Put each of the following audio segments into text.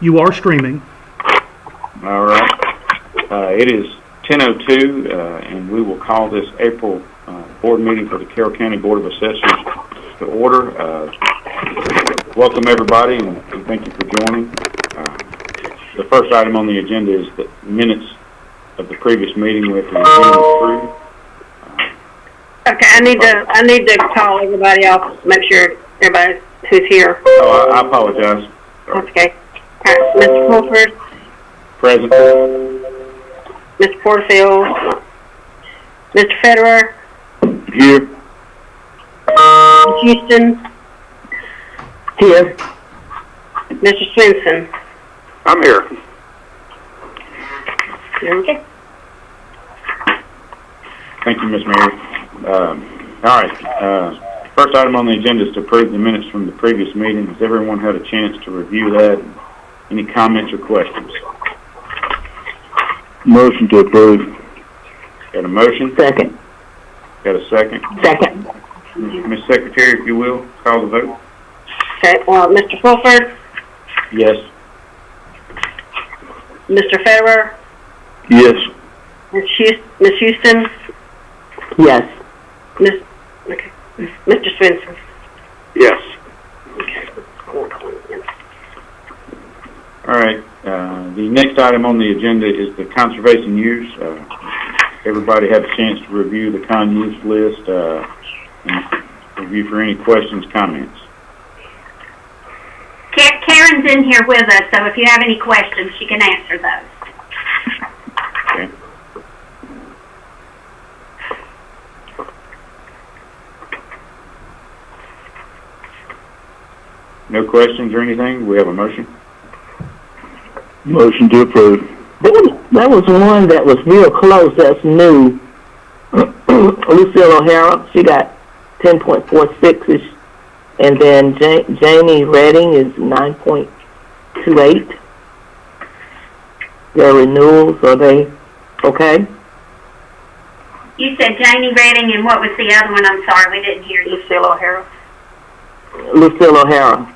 You are streaming. All right. It is 10:02, and we will call this April board meeting for the Carroll County Board of Assessors to order. Welcome, everybody, and thank you for joining. The first item on the agenda is the minutes of the previous meeting. We have to review and approve. Okay, I need to call everybody off, make sure everybody who's here. Oh, I apologize. Okay. All right, Mr. Fulford. Present. Mr. Porterfield. Mr. Federer. Here. Ms. Houston. Here. Mr. Swenson. I'm here. Okay. Thank you, Ms. Mary. All right. First item on the agenda is to approve the minutes from the previous meeting. Has everyone had a chance to review that? Any comments or questions? Motion to approve. Got a motion? Second. Got a second? Second. Ms. Secretary, if you will, call the vote. Okay, Mr. Fulford. Yes. Mr. Federer. Yes. Ms. Houston. Yes. Mr. Swenson. Yes. All right. The next item on the agenda is the conservation use. Everybody had a chance to review the con use list and review for any questions, comments. Karen's in here with us, so if you have any questions, she can answer those. Okay. No questions or anything? We have a motion? Motion to approve. That was one that was real close. That's new. Lucille O'Hara, she got 10.46ish, and then Janie Redding is 9.28. Their renewals, are they okay? You said Janie Redding, and what was the other one? I'm sorry, we didn't hear you. Lucille O'Hara. Lucille O'Hara.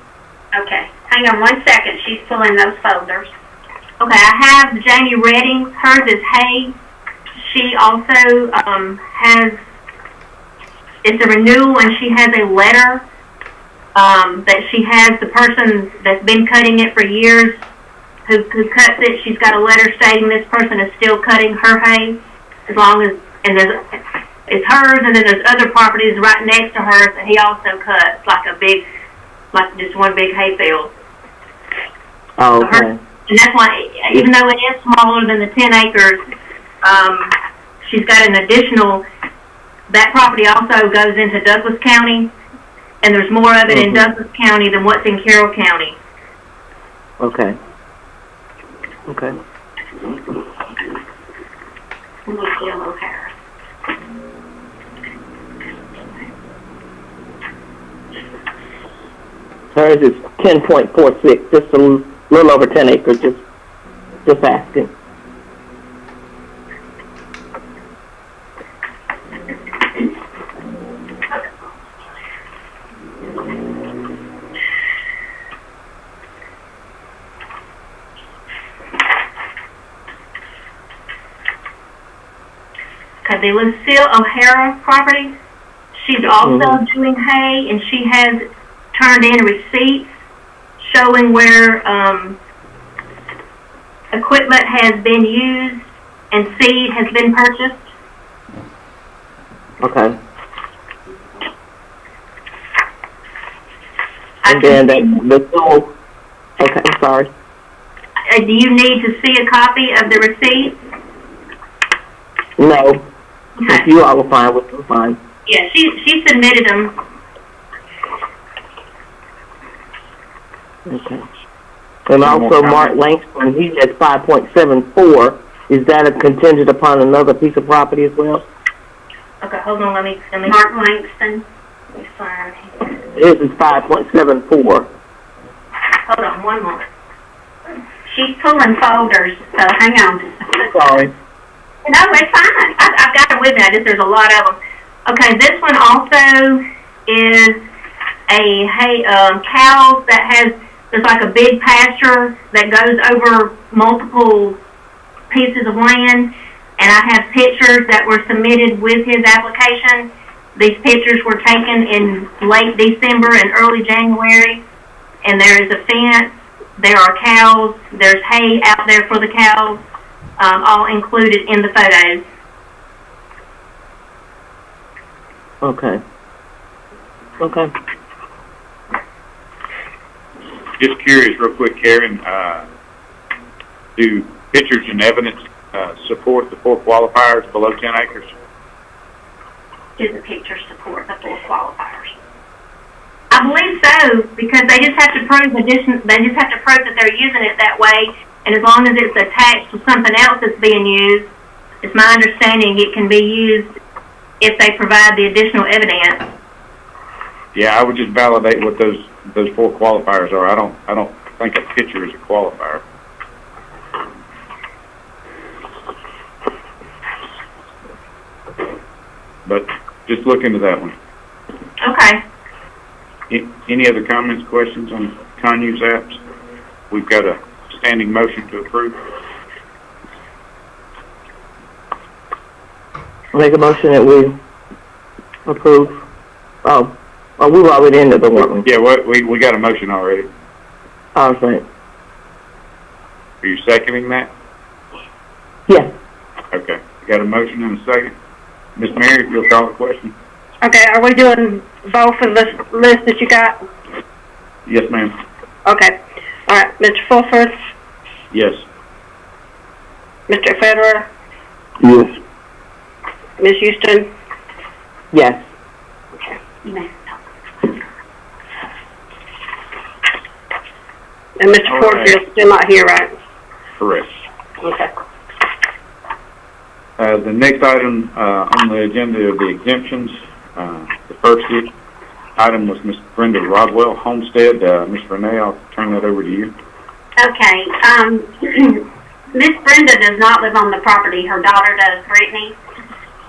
Okay, hang on one second. She's pulling those folders. Okay, I have Janie Redding. Hers is Hay. She also it's a renewal, and she has a letter that she has the person that's been cutting it for years who cuts it. She's got a letter stating this person is still cutting her hay, as long as, and it's hers, and then there's other properties right next to hers that he also cuts, like just one big hay field. Oh, okay. And that's why, even though it is smaller than the 10 acres, she's got an additional, that property also goes into Douglas County, and there's more of it in Douglas County than what's in Carroll County. Okay. Okay. Lucille O'Hara. Hers is 10.46, just a little over 10 acres, just asking. Okay, the Lucille O'Hara property, she's also doing hay, and she has turned in receipts showing where equipment has been used and seed has been purchased. Okay. And then the soul. Okay, I'm sorry. Do you need to see a copy of the receipt? No. Okay. If you all will find, we'll find. Yeah, she submitted them. Okay. And also Mark Langston, he's at 5.74. Is that a contingent upon another piece of property as well? Okay, hold on, let me Mark Langston. Let me find here. His is 5.74. Hold on one moment. She's pulling folders, so hang on. Sorry. No, it's fine. I've got them with me. There's a lot of them. Okay, this one also is a Carroll that has there's like a big pasture that goes over multiple pieces of land, and I have pictures that were submitted with his application. These pictures were taken in late December and early January, and there is a fence, there are cows, there's hay out there for the cows, all included in the photos. Okay. Okay. Just curious, real quick, Karen, do pictures and evidence support the 4 qualifiers below 10 acres? Do the pictures support the 4 qualifiers? I believe so, because they just have to prove that they're using it that way, and as long as it's attached to something else that's being used, it's my understanding it can be used if they provide the additional evidence. Yeah, I would just validate what those 4 qualifiers are. I don't think a picture is a qualifier. But just look into that one. Okay. Any other comments, questions on Con-Use apps? We've got a standing motion to approve. Make a motion that we approve. Oh, we were already into the one. Yeah, we got a motion already. All right. Are you seconding that? Yeah. Okay. Got a motion and a second. Ms. Mary, if you'll call the question. Okay, are we doing both of the list that you got? Yes, ma'am. Okay. All right, Mr. Fulford, Yes. Mr. Federer, Yes. Ms. Houston. Yes. You may. And Mr. All Ford, right. you're still not here, right? Correct. Okay. The next item on the agenda are the exemptions. The first item was Ms. Brenda Rodwell, Homestead. Ms. Renee, I'll turn that over to you. Okay. Miss Brenda does not live on the property. Her daughter does, Brittany.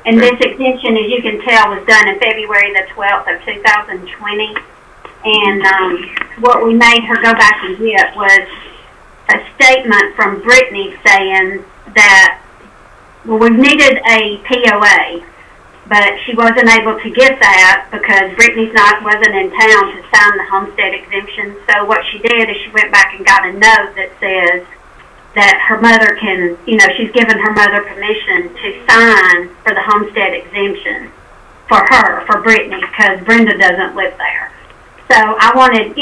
And this exemption, as you can tell, was done in February the 12th of 2020. And what we made her go back and get was a statement from Brittany saying that, well, we've needed a POA, but she wasn't able to get that because Brittany's wasn't in town to sign the homestead exemption. So what she did is she went back and got a note that says that her mother can, she's given her mother permission to sign for the homestead exemption for her, for Brittany, because Brenda doesn't live there. So I wanted,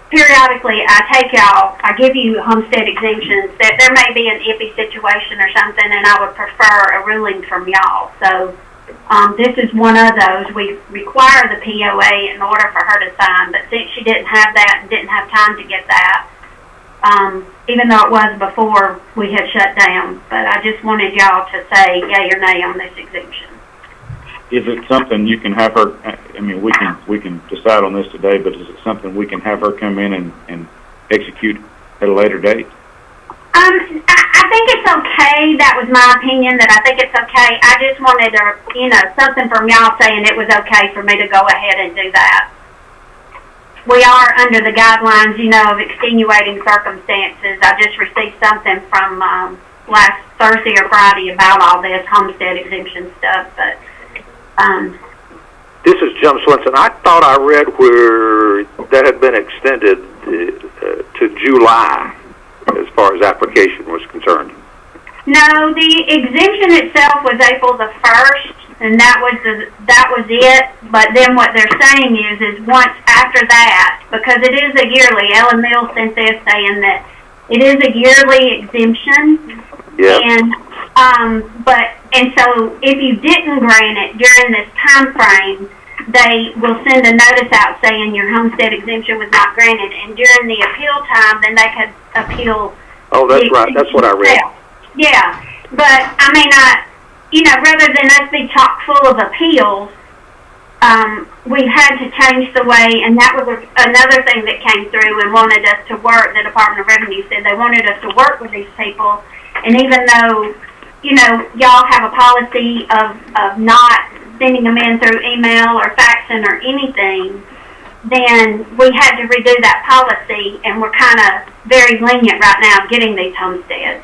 periodically I give you homestead exemptions that there may be an iffy situation or something, and I would prefer a ruling from y'all. So this is one of those. We require the POA in order for her to sign, but since she didn't have that and didn't have time to get that, even though it was before we had shut down, but I just wanted y'all to say yay or nay on this exemption. Is it something you can have her, we can decide on this today, but is it something we can have her come in and execute at a later date? I think it's okay. That was my opinion, that I think it's okay. I just wanted something from y'all saying it was okay for me to go ahead and do that. We are under the guidelines, of extenuating circumstances. I just received something from last Thursday or Friday about all this homestead exemption stuff, but this is Jim Swenson. I thought I read where that had been extended to July as far as application was concerned. No, the exemption itself was April the 1st, and that was it. But then what they're saying is once after that, because it is a yearly, Ellen Mills sent this saying that it is a yearly exemption. Yeah. And so if you didn't grant it during this time frame, they will send a notice out saying your homestead exemption was not granted, and during the appeal time, then they could appeal. Oh, that's right. That's what I read. Yeah, but rather than us be chock full of appeals, we had to change the way, and that was another thing that came through and wanted us to work. The Department of Revenue said they wanted us to work with these people, and even though y'all have a policy of not sending them in through email or faxing or anything, then we had to redo that policy, and we're kind of very lenient right now getting these homesteads.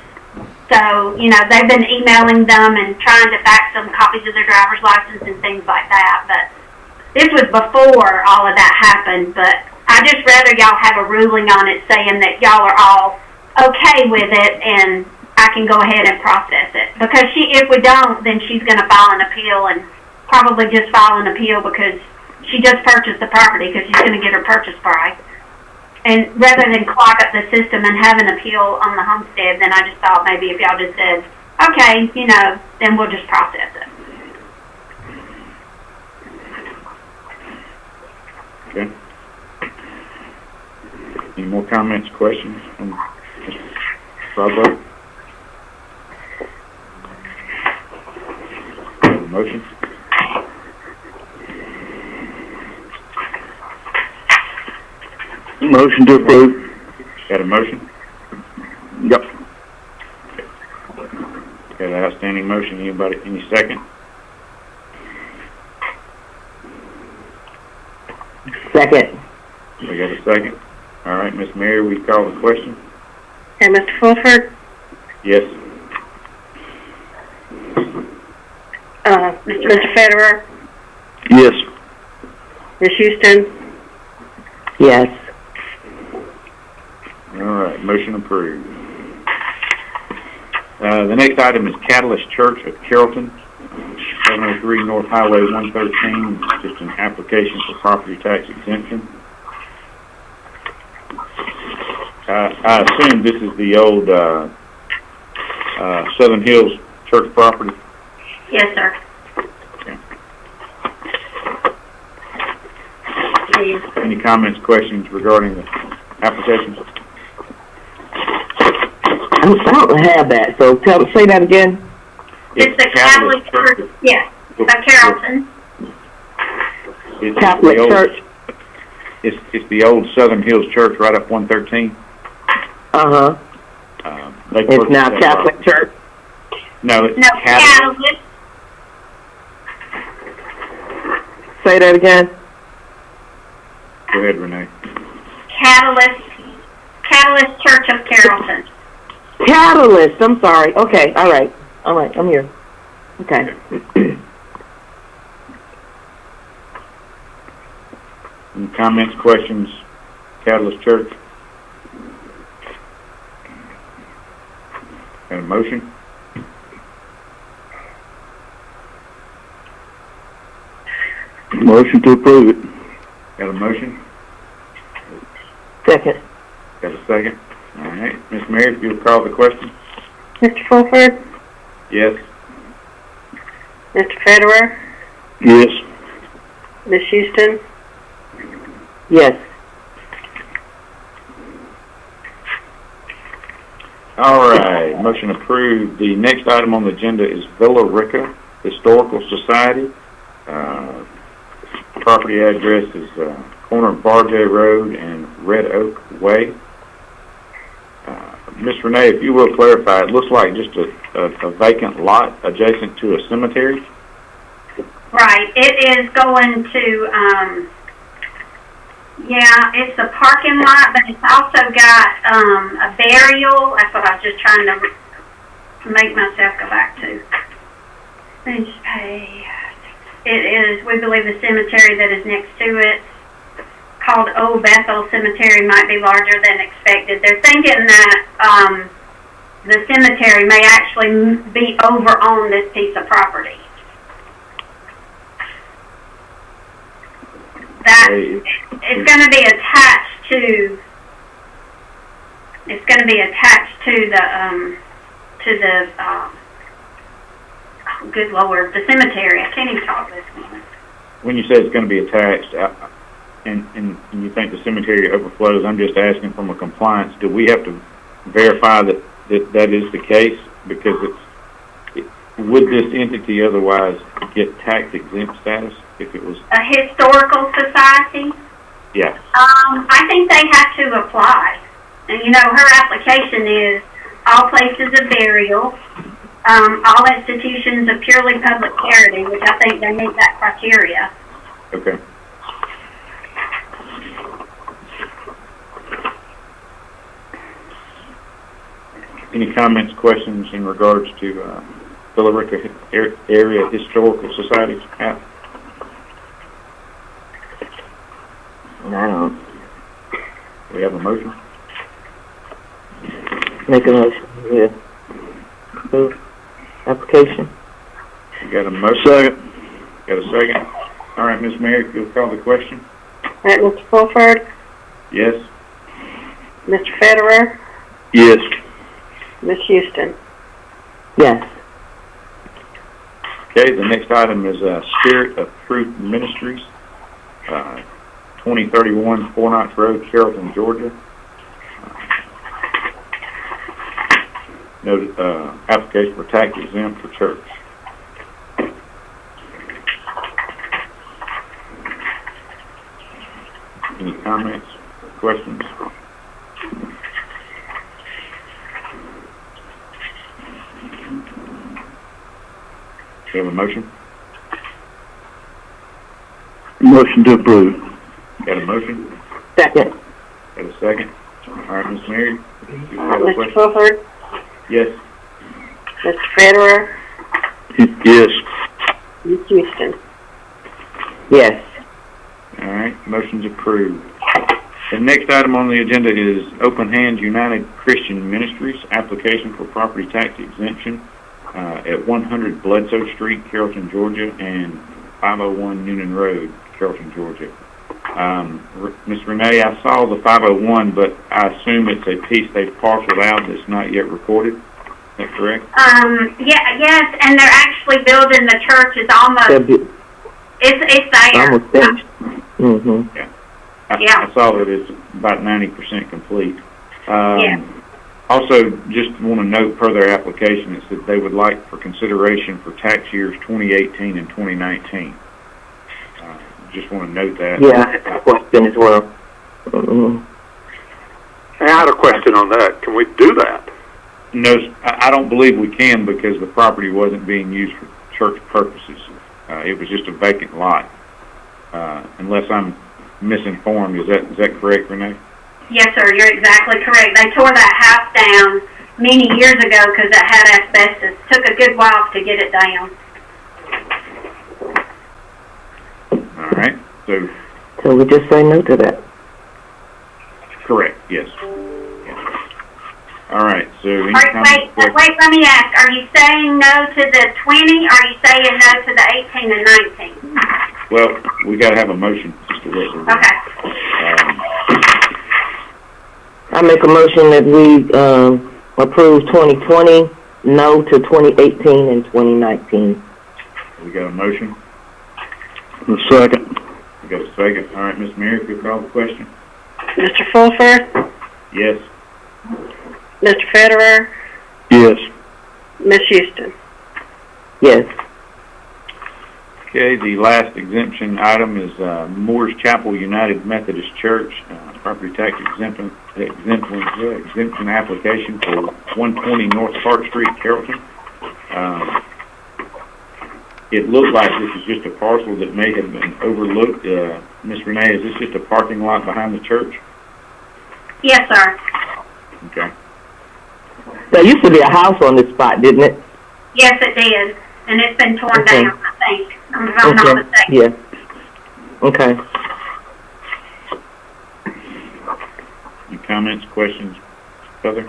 So, you know, they've been emailing them and trying to fax them copies of their driver's license and things like that. But this was before all of that happened. But I just rather y'all have a ruling on it saying that y'all are all okay with it, and I can go ahead and process it. Because if we don't, then she's going to file an appeal, and probably just file an appeal because she just purchased the property, because she's going to get her purchase price. And rather than clog up the system and have an appeal on the homestead, then I just thought maybe if y'all just said, okay, you know, then we'll just process it. Okay. Any more comments, questions from Mr. Bravo? Motion? Motion to approve. Got a motion? Yep. Got an outstanding motion. Anybody, any second? Second. We got a second. All right, Miss Mary, we call the question? Okay, Mr. Fulford, Yes. Mr. Federer, Yes. Ms. Houston, Yes. All right, motion approved. The next item is Catalyst Church of Carrollton, 703 North Highway 113, just an application for property tax exemption. I assume this is the old Southern Hills Church property. Yes, sir. Any comments, questions regarding the application? I don't have that, so say that again. It's the Catholic Church, yes, of Carrollton. It's Catholic the old, Church. It's the old Southern Hills Church right up 113. Uh-huh. It's now Catholic Church. No, it's No, Catalyst. Catalyst. Say that again. Go ahead, Renee. Catalyst Church of Carrollton. Catalyst. I'm sorry. Okay. All right. I'm here. Okay. Any comments, questions, Catalyst Church? Got a motion? Motion to approve it. Got a motion? Second. Got a second? All right. Miss Mary, if you'll call the question? Mr. Fulford, Yes. Mr. Federer, Yes. Ms. Houston, Yes. All right. Motion approved. The next item on the agenda is Villa Rica Historical Society. Property address is corner of Barjay Road and Red Oak Way. Ms. Renee, if you will clarify, it looks like just a vacant lot adjacent to a cemetery. Right, it is going to, it's a parking lot, but it's also got a burial. That's what I was just trying to make myself go back to. Please pay. It is, we believe, the cemetery that is next to it, called Old Bethel Cemetery, might be larger than expected. They're thinking that the cemetery may actually be over on this piece of property. That it's going to be attached to. It's going to be attached to the good Lord, the cemetery. I can't even talk this morning. When you say it's going to be attached, and you think the cemetery overflows, I'm just asking from a compliance, do we have to verify that is the case? Because would this entity otherwise get tax exempt status if it was? A historical society? Yeah. I think they have to apply. And you know, her application is all places of burial, all institutions of purely public charity, which I think they meet that criteria. Okay. Any comments, questions in regards to Billerica Area Historical Society's app? I don't We have a motion? make a motion. Yeah. Approve application. You got a motion? Second. Got a second? All right, Ms. Mary, if you'll call the question. All right, Mr. Fulford, Yes? Mr. Federer, Yes. Ms. Houston. Yes. Okay, the next item is Spirit of Truth Ministries, 2031 Four Notch Road, Carrollton, Georgia. Noted, application for tax exempt for church. Any comments, questions? Do you have a motion? Motion to approve. Got a motion? Second. Got a second? All right, Ms. Mary, you call the Mr. question? Fulford, Yes. Mr. Federer, Yes. Ms. Houston. Yes. All right, motion's approved. The next item on the agenda is Open Hands United Christian Ministries, application for property tax exemption at 100 Bledsoe Street, Carrollton, Georgia, and 501 Noonan Road, Carrollton, Georgia. Ms. Renee, I saw the 501, but I assume it's a piece they've parceled out that's not yet recorded. Is that correct? Yes, and they're actually building the church. It's almost, it's there. Almost finished. Mm-hmm. Yeah. I saw that it's about 90% complete. Yeah. Also, just want to note per their application, it said they would like for consideration for tax years 2018 and 2019. Just want to note that. Yeah, I had a question as well. Mm-hmm. I had a question on that. Can we do that? No, I don't believe we can because the property wasn't being used for church purposes. It was just a vacant lot. Unless I'm misinformed, is that correct, Renee? Yes, sir, you're exactly correct. They tore that house down many years ago because it had asbestos. Took a good while to get it down. All right. So we just say no to that. correct. Yes. All right. So any Wait, comments? let me ask. Are you saying no to the 20 or are you saying no to the 18 and 19? Well, we got to have a motion just to let them. Okay. I make a motion that we approve 2020, no to 2018 and 2019. We got a motion. The second. We got a second. All right, Ms. Mary, if you call the question. Mr. Fulford, Yes. Mr. Federer, Yes. Ms. Houston. Yes. Okay, the last exemption item is Moores Chapel United Methodist Church, property tax exemption application for 120 North Park Street, Carrollton. It looked like this is just a parcel that may have been overlooked. Ms. Renee, is this just a parking lot behind the church? Yes, sir. Okay. There used to be a house on this spot, didn't it? Yes, it did. And it's been torn Okay. down, I think. If I'm not mistaken. Yeah. Okay. Any comments, questions, further?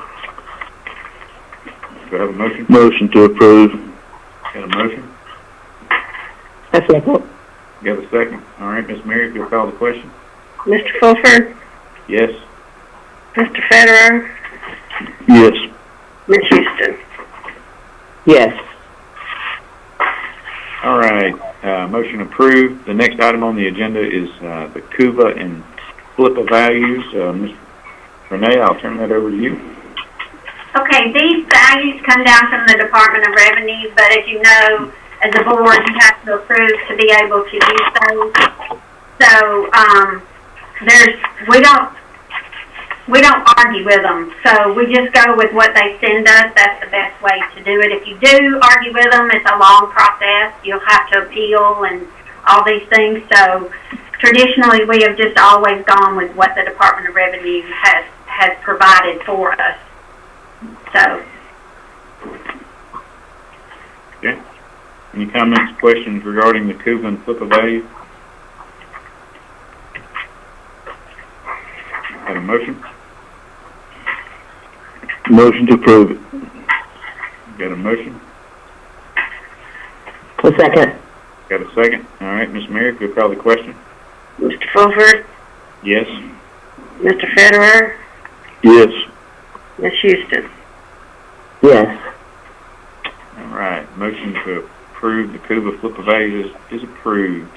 Do I have a motion? Motion to approve. Got a motion? That's second. Got a second? All right, Ms. Mary, if you'll call the question. Mr. Fulford, Yes. Mr. Federer, Yes. Ms. Houston. Yes. All right, motion approved. The next item on the agenda is the CUVA and FLIPA values. Ms. Renee, I'll turn that over to you. Okay, these values come down from the Department of Revenue, but as you know, as a board, you have to approve to be able to use those. So, we don't argue with them. So we just go with what they send us. That's the best way to do it. If you do argue with them, it's a long process. You'll have to appeal and all these things. So traditionally, we have just always gone with what the Department of Revenue has provided for us. So Any comments, questions regarding the CUVA and flip of value? Got a motion? Motion to approve it. Got a motion? A second. Got a second? All right, Ms. Merrick, you'll call the question? Mr. Fulford, Yes? Mr. Federer, Yes. Ms. Houston. Yes. All right, motion to approve the CUVA flip of values is approved.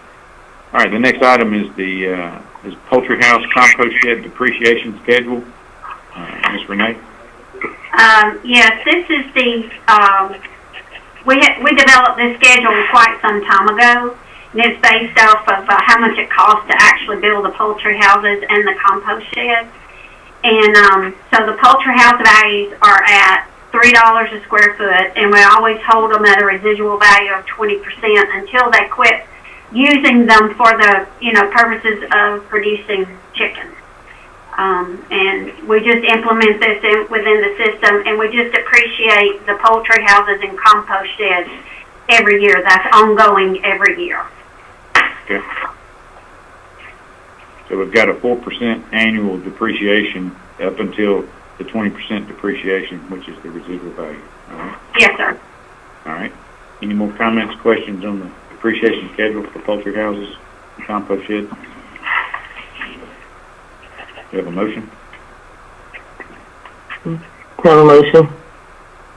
All right, the next item is the poultry house compost shed depreciation schedule. Ms. Renee? Yes, this is the, we developed this schedule quite some time ago, and it's based off of how much it costs to actually build the poultry houses and the compost sheds. And so the poultry house values are at $3 a square foot, and we always hold them at a residual value of 20% until they quit using them for the, purposes of producing chicken. And we just implement this within the system, and we just appreciate the poultry houses and compost sheds every year. That's ongoing every year. Okay. So we've got a 4% annual depreciation up until the 20% depreciation, which is the residual value. All right? Yes, sir. All right. Any more comments, questions on the depreciation schedule for poultry houses and compost sheds? Do you have a motion? Have a motion.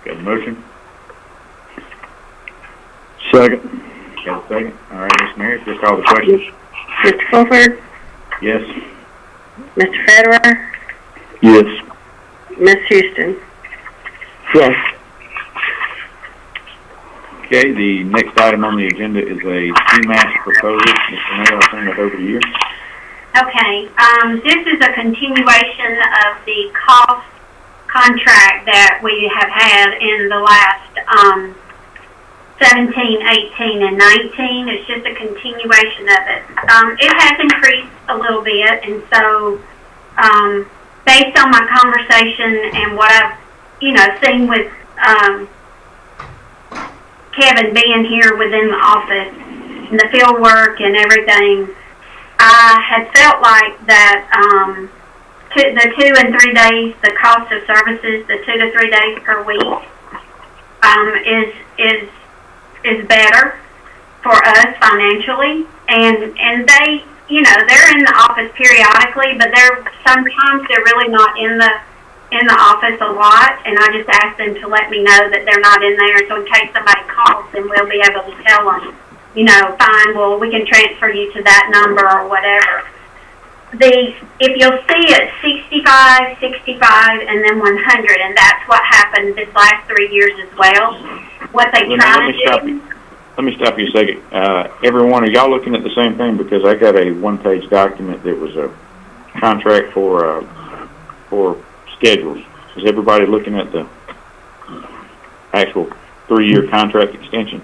Got a motion? Second. Got a second? All right, Ms. Merrick, you'll call the question. Mr. Fulford, Yes? Mr. Federer, Yes. Ms. Houston. Yes. Okay, the next item on the agenda is a CMAS proposal. Ms. Renee, I'll turn it over to you. Okay, this is a continuation of the cost contract that we have had in the last 17, 18, and 19. It's just a continuation of it. It has increased a little bit, and so based on my conversation and what I've, seen with Kevin being here within the office and the field work and everything, I had felt like that the 2 and 3 days, the cost of services, the 2 to 3 days per week, is better for us financially. And they, they're in the office periodically, but sometimes they're really not in the office a lot. And I just asked them to let me know that they're not in there, so in case somebody calls, then we'll be able to tell them, fine, well, we can transfer you to that number or whatever. If you'll see it, 65, 65, and then 100, and that's what happened this last 3 years as well. What they try to do. Let me stop you a second. Everyone, are y'all looking at the same thing? Because I got a one-page document that was a contract for schedules. Is everybody looking at the actual 3-year contract extension?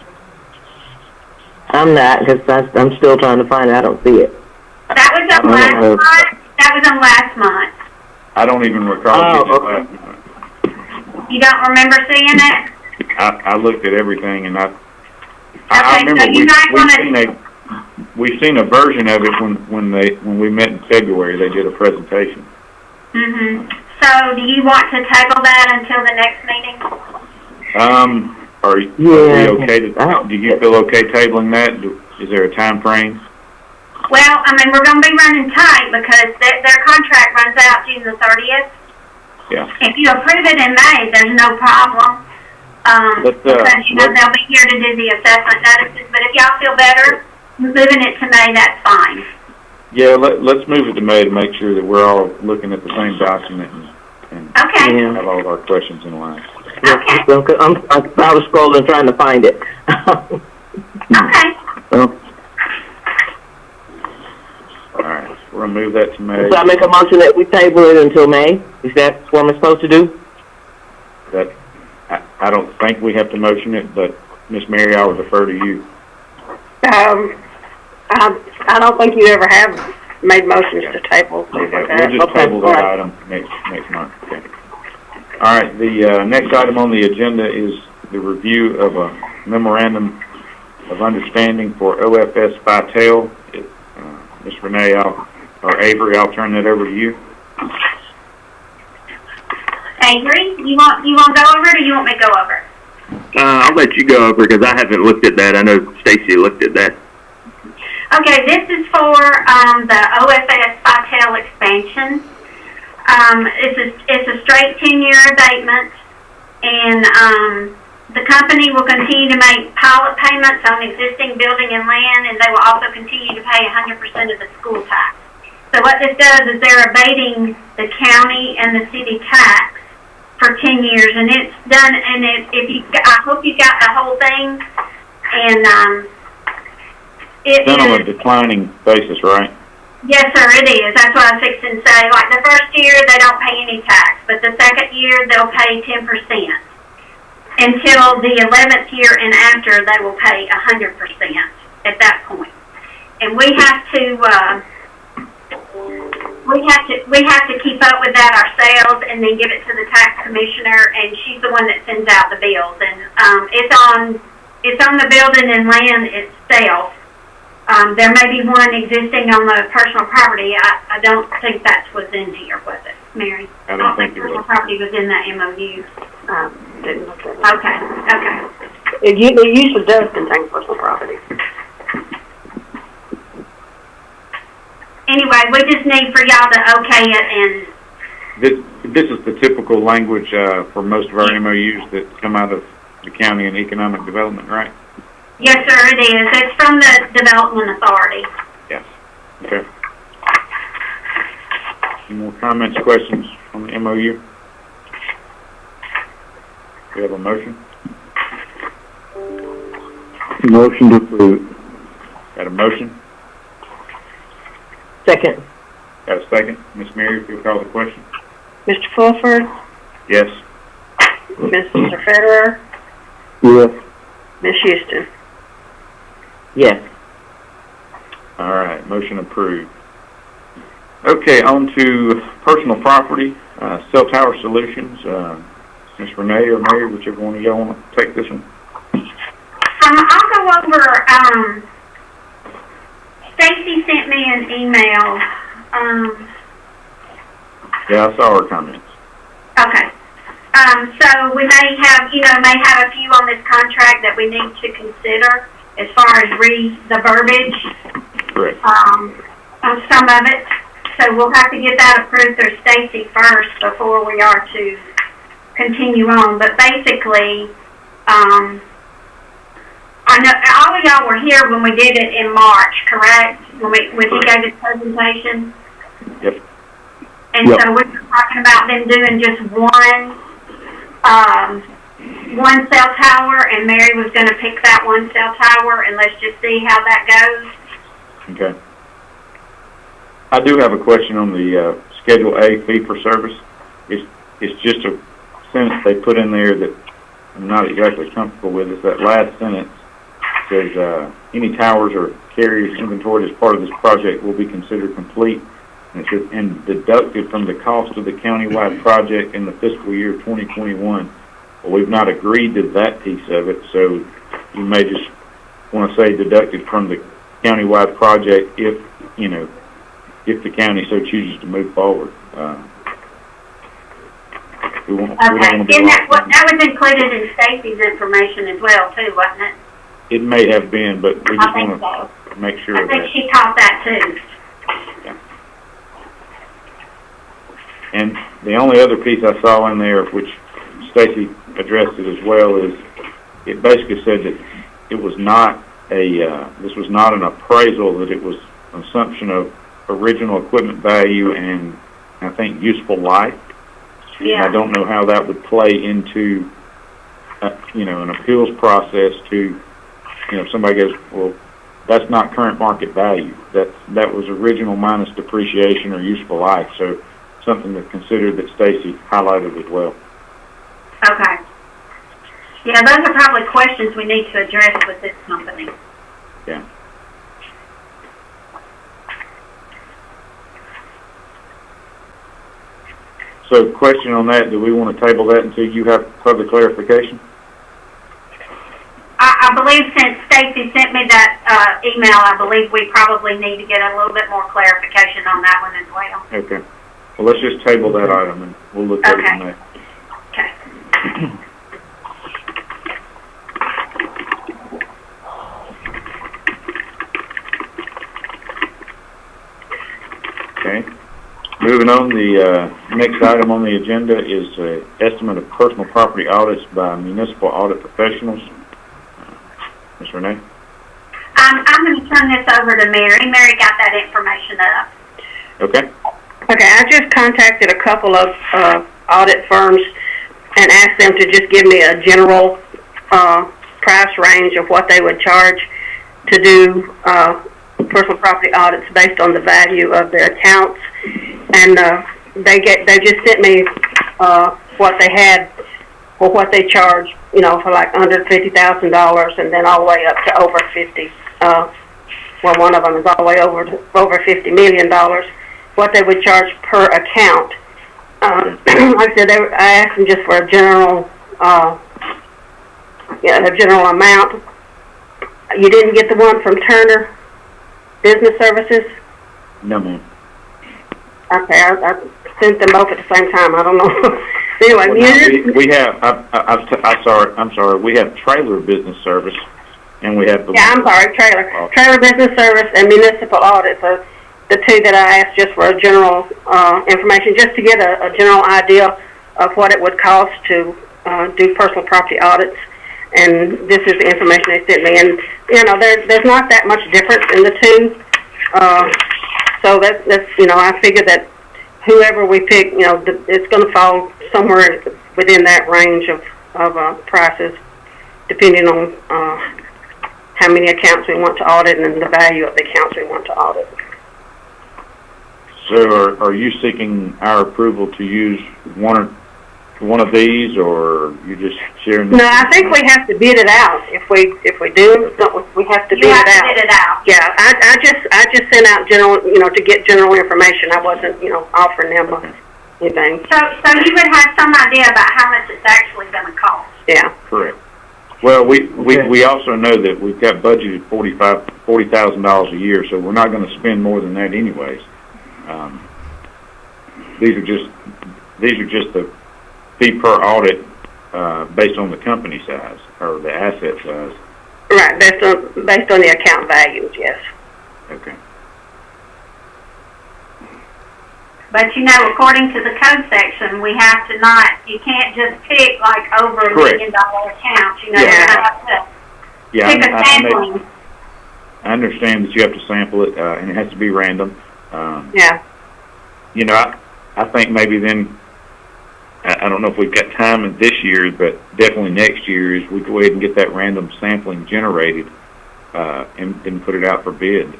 I'm not, because I'm still trying to find it. I don't see it. That was on last month. That was on last month. I don't even recall getting it okay. last month. You don't remember seeing it? I looked at everything, and I Okay, remember so you might want to. we've seen a version of it when we met in February. They did a presentation. So, do you want to table that until the next meeting? Are we okay to? Do you feel okay tabling that? Is there a time frame? Well, we're going to be running tight because their contract runs out June the 30th. Yeah. If you approve it in May, there's no problem. Because they'll be here to do the assessment notices. But if y'all feel better moving it to May, that's fine. Yeah, let's move it to May to make sure that we're all looking at the same document and Okay. have all of our questions in line. Okay. I was scrolling trying to find it. Okay. All right, we're gonna move that to May. So I make a motion that we table it until May. Is that what I'm supposed to do? That I don't think we have to motion it, but Miss Mary, I would defer to you. I don't think you ever have made motions to table things like that. We'll just table that item next month. Okay. All right, the next item on the agenda is the review of a memorandum of understanding for OFS Vital. Ms. Renee, or Avery, I'll turn that over to you. Avery, you want to go over it, or you want me to go over it? I'll let you go over because I haven't looked at that. I know Stacy looked at that. Okay, this is for the OFS Vital expansion. It's a straight 10-year abatement, and the company will continue to make pilot payments on existing building and land, and they will also continue to pay 100% of the school tax. So what this does is they're abating the county and the city tax for 10 years, and it's done. And I hope you got the whole thing. And it Done on is a declining basis, right? Yes, sir, it is. That's what I was fixing to say. Like the first year, they don't pay any tax, but the second year, they'll pay 10%. Until the 11th year and after, they will pay 100% at that point. And we have to keep up with that ourselves, and then give it to the tax commissioner, and she's the one that sends out the bills. And it's on the building and land itself. There may be one existing on the personal property. I don't think that's what's in here, was it, Mary? I don't think it personal was. property was in that MOU. Didn't look at it. Okay. It usually does contain personal property. Anyway, we just need for y'all to okay it, and This is the typical language for most of our MOUs that come out of the county and economic development, right? yes, sir, it is. It's from the Development Authority. Yes. Okay. Any more comments, questions on the MOU? We have a motion? Motion to approve. Got a motion? Second. Got a second? Ms. Mary, if you'll call the question. Mr. Fulford, Yes. Mr. Federer, Yes. Ms. Houston. Yes. All right, motion approved. Okay, on to personal property, cell tower solutions. Ms. Renee or Mary, whichever one of y'all want to take this one. I'll go over, Stacy sent me an email. Yeah, I saw her comments. Okay. So we may have a few on this contract that we need to consider as far as the verbiage, Correct. on some of it. So we'll have to get that approved through Stacy first before we are to continue on. But basically, I know all of y'all were here when we did it in March, correct? When he gave his presentation. Yep. And Yep. so we were talking about them doing just one cell tower, and Mary was going to pick that one cell tower, and let's just see how that goes. Okay. I do have a question on the Schedule A fee for service. It's just a sentence they put in there that I'm not exactly comfortable with. It's that last sentence says any towers or carriers inventoried as part of this project will be considered complete. And it says, and deducted from the cost of the countywide project in the fiscal year 2021. Well, we've not agreed to that piece of it, so you may just want to say deducted from the countywide project if the county so chooses to move forward. We don't Okay. want to And be that locked in. was included in Stacy's information as well, too, wasn't it? It may have been, but we I just think want so. to make sure I of think that. she caught that, too. And the only other piece I saw in there, which Stacy addressed it as well, is it basically said that it was not this was not an appraisal, that it was an assumption of original equipment value and I think useful life. Yeah. I don't know how that would play into an appeals process to somebody goes, well, that's not current market value. That was original minus depreciation or useful life. So something to consider that Stacy highlighted as well. Okay. Yeah, those are probably questions we need to address with this company. Yeah. So question on that, do we want to table that until you have further clarification? I believe since Stacy sent me that email, I believe we probably need to get a little bit more clarification on that one as well. Okay. Well, let's just table that item and we'll look at it Okay. in May. Okay. Okay. Moving on, the next item on the agenda is estimate of personal property audits by municipal audit professionals. Ms. Renee? I'm going to turn this over to Mary. Mary got that information up. Okay. Okay, I just contacted a couple of audit firms and asked them to just give me a general price range of what they would charge to do personal property audits based on the value of their accounts. And they just sent me what they had for what they charge, you know, for like under $50,000 and then all the way up to over 50. Well, one of them is all the way over $50 million. What they would charge per account. Like I said, I asked them just for a general, a general amount. You didn't get the one from Turner Business Services? No, ma'am. Okay, I sent them both at the same time. I don't know. Anyway, Well, now we have, I'm sorry, we have Trailer Business Service and we have the Trailer Business Service and Municipal Audits are the two that I asked just for a general information, just to get a general idea of what it would cost to do personal property audits. And this is the information they sent me. And, you know, there's not that much difference in the two. So that's, you know, I figure that whoever we pick, you know, it's going to fall somewhere within that range of prices, depending on how many accounts we want to audit and the value of the accounts we want to audit. So are you seeking our approval to use one of these, or you just sharing? No, I think we have to bid it out. If we do, we have to bid it out. You have to bid it out. Yeah, I just sent out general, you know, to get general information. I wasn't, you know, offering them anything. So you would have some idea about how much it's actually going to cost. Yeah. Correct. Well, we also know that we've got budgeted $40,000 a year, so we're not going to spend more than that anyways. These are just the fee per audit based on the company size or the asset size. Right, based on the account values, yes. Okay. But you know, according to the code section, we have to you can't just pick like over $1 million accounts. You know, Yeah. you have to pick a sampling. I understand that you have to sample it, and it has to be random. Yeah. You know, I think maybe then, I don't know if we've got time in this year, but definitely next year is we go ahead and get that random sampling generated, and then put it out for bid,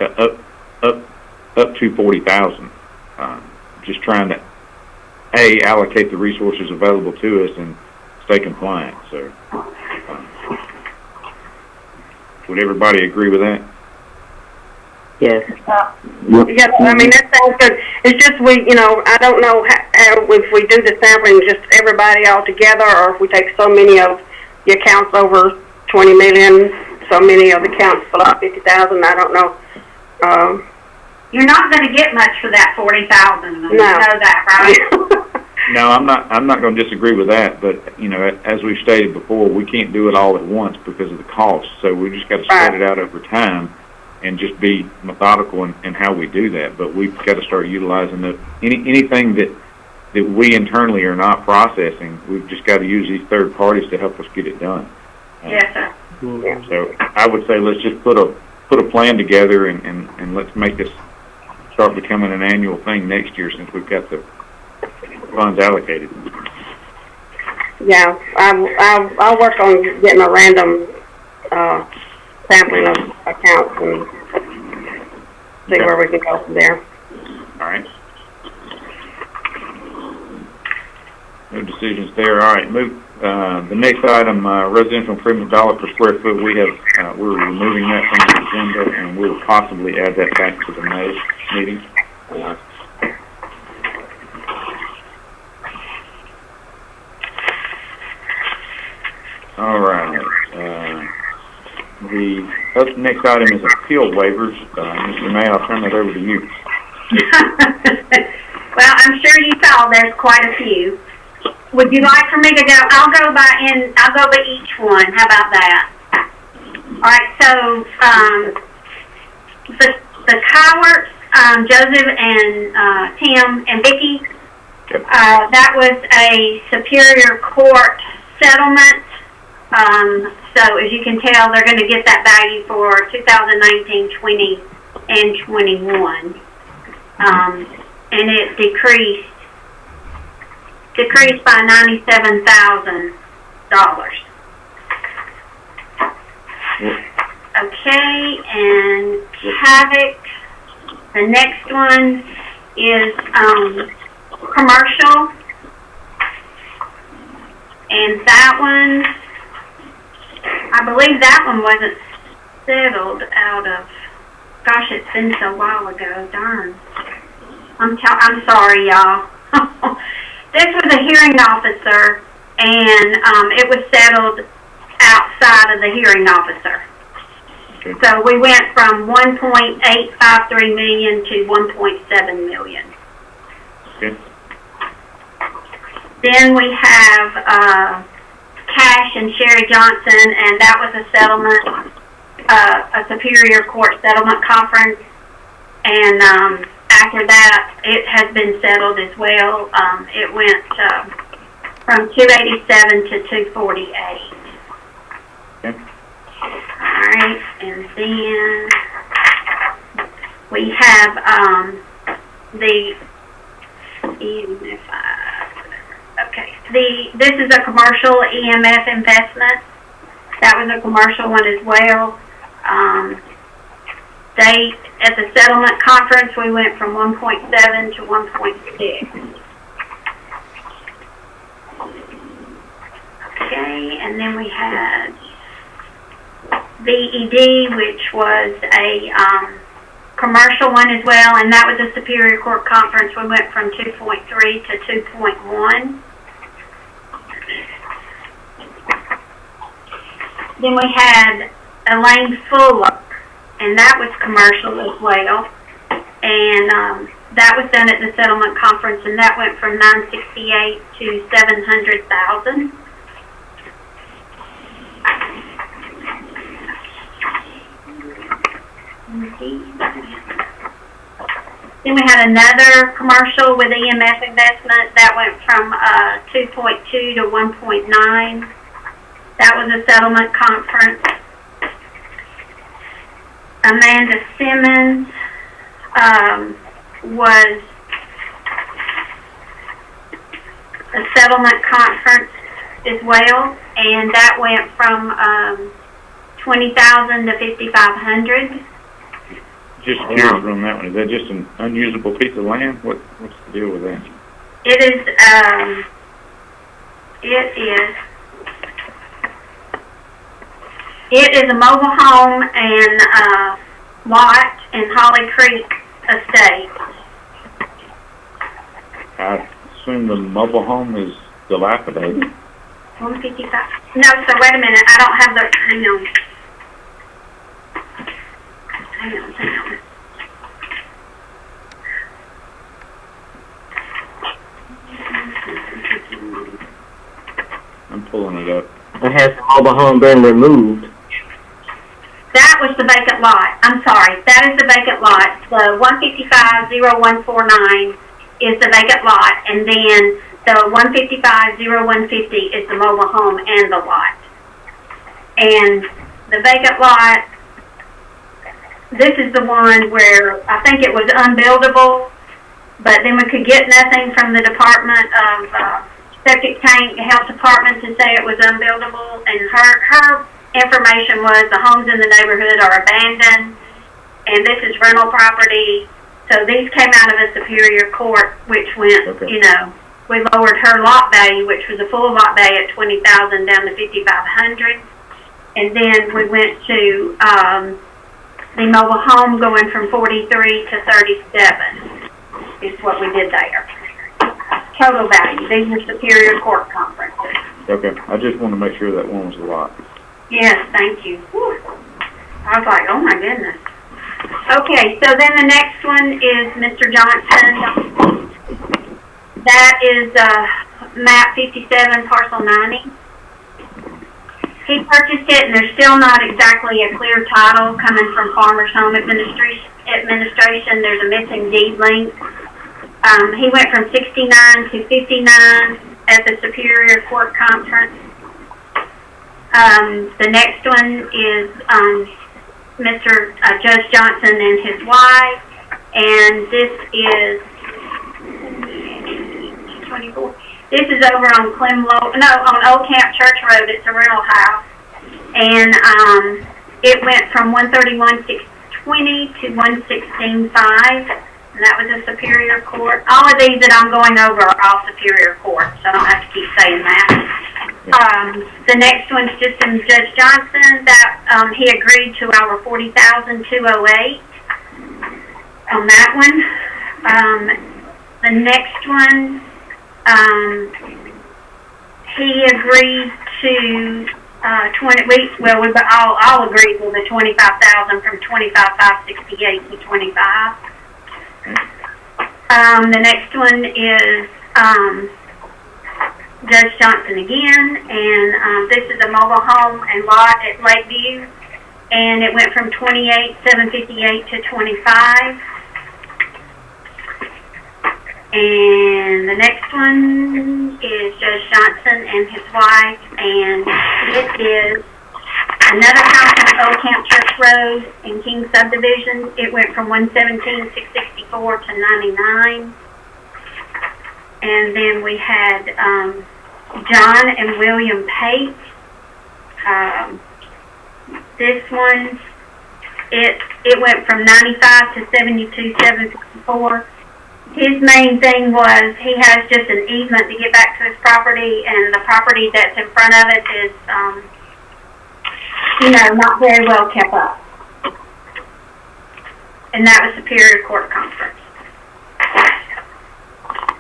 up to 40,000. Just trying to allocate the resources available to us and stay compliant. So, would everybody agree with that? Yes. Yes, I mean, that sounds good. It's just you know, I don't know how if we do the sampling, just everybody all together, or if we take so many of the accounts over 20 million, so many of the accounts below 50,000, I don't know. You're not going to get much for that 40,000. No. You know that, right? No, I'm not going to disagree with that, but you know, as we've stated before, we can't do it all at once because of the cost. So we just got to spread it out over time and just be methodical in how we do that. But we've got to start utilizing anything that we internally are not processing. We've just got to use these third parties to help us get it done. Yes, sir. So I would say let's just put a plan together and let's make this start becoming an annual thing next year since we've got the funds allocated. Yeah, I'll work on getting a random sampling of accounts and see where we can go from there. All right. No decisions there. All right. Move. The next item, residential improvement dollar per square foot. We're removing that from the agenda, and we'll possibly add that back to the May meeting. All right. The next item is appeal waivers. Mr. May, I'll turn that over to you. Well, I'm sure you saw there's quite a few. Would you like for me to go? I'll go by each one. How about that? All right. So the Cowarts, Joseph and Tim and Vicki. Yep. That was a Superior Court settlement. So as you can tell, they're going to get that value for 2019, 20, and 21. And it decreased by $97,000. Okay, and Havoc, the next one is commercial, and that one, I believe that one wasn't settled out of, gosh, it's been so while ago, darn. I'm sorry, y'all. This was a hearing officer, and it was settled outside of the hearing officer. Okay. So we went from $1.853 million to $1.7 million. Okay. Then we have Cash and Sherry Johnson, and that was a settlement, a Superior Court settlement conference, and after that, it has been settled as well. It went from 287 to 248. Okay. All right, and then we have the EMF. Okay, this is a commercial EMF investment. That was a commercial one as well. At the settlement conference, we went from 1.7 to 1.6. Okay, and then we had VED, which was a commercial one as well, and that was a Superior Court conference. We went from 2.3 to 2.1. Then we had Elaine Fuller, and that was commercial as well. And that was done at the settlement conference, and that went from 968 to 700,000. Then we had another commercial with EMF investment that went from 2.2 to 1.9. That was a settlement conference. Amanda Simmons was a settlement conference as well, and that went from 20,000 to 5,500. Just curious on that one. Is that just an unusable piece of land? What's the deal with that? It is a mobile home and lot in Holly Creek Estate. I assume the mobile home is dilapidated. 155. No, so wait a minute. I don't have the. Hang on. I'm pulling it up. And has the mobile home been removed? That was the vacant lot. I'm sorry. That is the vacant lot. The 155-0149 is the vacant lot, and then the 155-0150 is the mobile home and the lot. And the vacant lot, this is the one where I think it was unbuildable, but then we could get nothing from the Department of Septic Tank Health Department to say it was unbuildable, and her information was the homes in the neighborhood are abandoned, and this is rental property. So these came out of a Superior Court, which went, Okay. We lowered her lot value, which was a full lot value at 20,000 down to 5,500, and then we went to the mobile home going from 43 to 37 is what we did there. Total value. These are Superior Court conferences. Okay. I just want to make sure that one was a lot. Yes, thank you. Whew. I was like, oh my goodness. Okay, so then the next one is Mr. Johnson. That is map 57, parcel 90. He purchased it, and there's still not exactly a clear title coming from Farmers Home Administration. There's a missing deed link. He went from 69 to 59 at the Superior Court Conference. The next one is Mr. Judge Johnson and his wife, and this is 24. This is over on on Old Camp Church Road. It's a rental house, and it went from 131,620 to 116,500, and that was a Superior Court. All of these that I'm going over are all Superior Court, so I don't have to keep saying that. The next one's just in Judge Johnson. That he agreed to our $40,208 on that one. The next one. He agreed to 20 weeks. Well, we all agreed with the 25,000 from 25,568 to 25. The next one is Judge Johnson again, and this is a mobile home and lot at Lakeview, and it went from 28,758 to 25. And the next one is Judge Johnson and his wife, and it is another house on Old Camp Church Road in King Subdivision. It went from 117,664 to 99. And then we had John and William Pate. This one, it went from 95 to 72,754. His main thing was he has just an easement to get back to his property, and the property that's in front of it is, not very well kept up. And that was Superior Court Conference.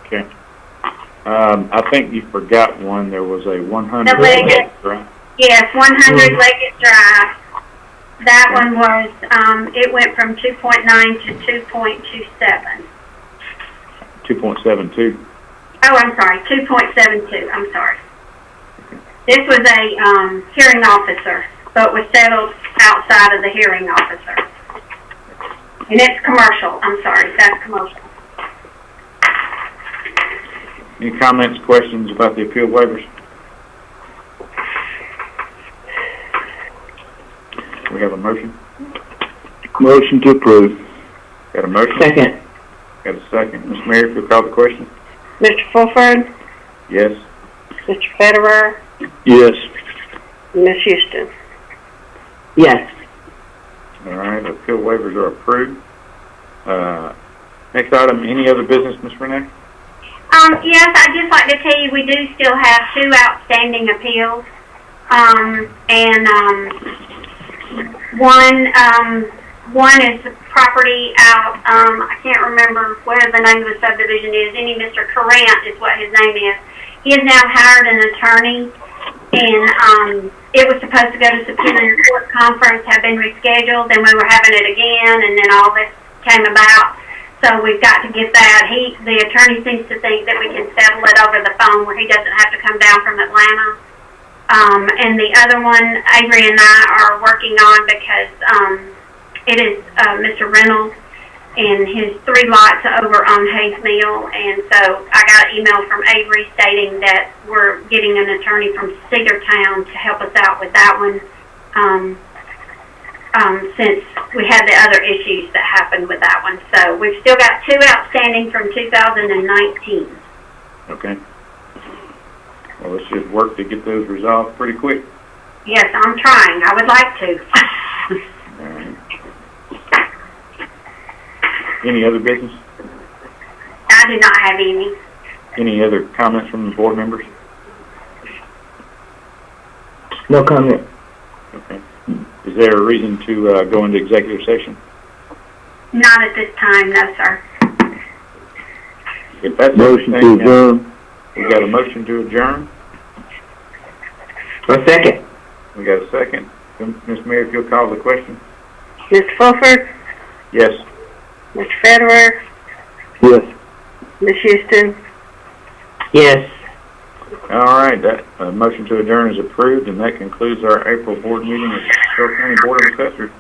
Okay. I think you forgot one. There was a 100. The Leggett. Right? Yes, 100 Leggett Drive. That one was, it went from 2.9 to 2.27. 2.72. Oh, I'm sorry, 2.72. I'm sorry. This was a hearing officer, but was settled outside of the hearing officer. And it's commercial. I'm sorry, that's commercial. Any comments, questions about the appeal waivers? We have a motion? Motion to approve. Got a motion? Second. Got a second. Ms. Mary, if you'll call the question. Mr. Fulford, Yes. Mr. Federer, Yes. Ms. Houston. Yes. All right, appeal waivers are approved. Next item, any other business, Ms. Renee? Yes, I'd just like to tell you we do still have 2 outstanding appeals. One is property out, I can't remember where the name of the subdivision is. Mr. Corrant is what his name is. He has now hired an attorney, and it was supposed to go to Superior Court Conference, have been rescheduled, and we were having it again, and then all this came about. So we've got to get that. The attorney seems to think that we can settle it over the phone where he doesn't have to come down from Atlanta. And the other one, Avery and I are working on because it is Mr. Reynolds and his 3 lots over on Hayes Mill. And so I got an email from Avery stating that we're getting an attorney from Cedartown to help us out with that one. Since we had the other issues that happened with that one. So we've still got 2 outstanding from 2019. Okay. Well, let's just work to get those resolved pretty quick. Yes, I'm trying. I would like to. All right. Any other business? I do not have any. Any other comments from the board members? No comment. Okay. Is there a reason to go into executive session? Not at this time, no, sir. If that's Motion to everything, adjourn. we got a motion to adjourn. A second. We got a second. Ms. Mary, if you'll call the question. Ms. Fulford, Yes. Mr. Federer, Yes. Ms. Houston. Yes. All right, that motion to adjourn is approved, and that concludes our April board meeting of the Carroll County Board of Assessors.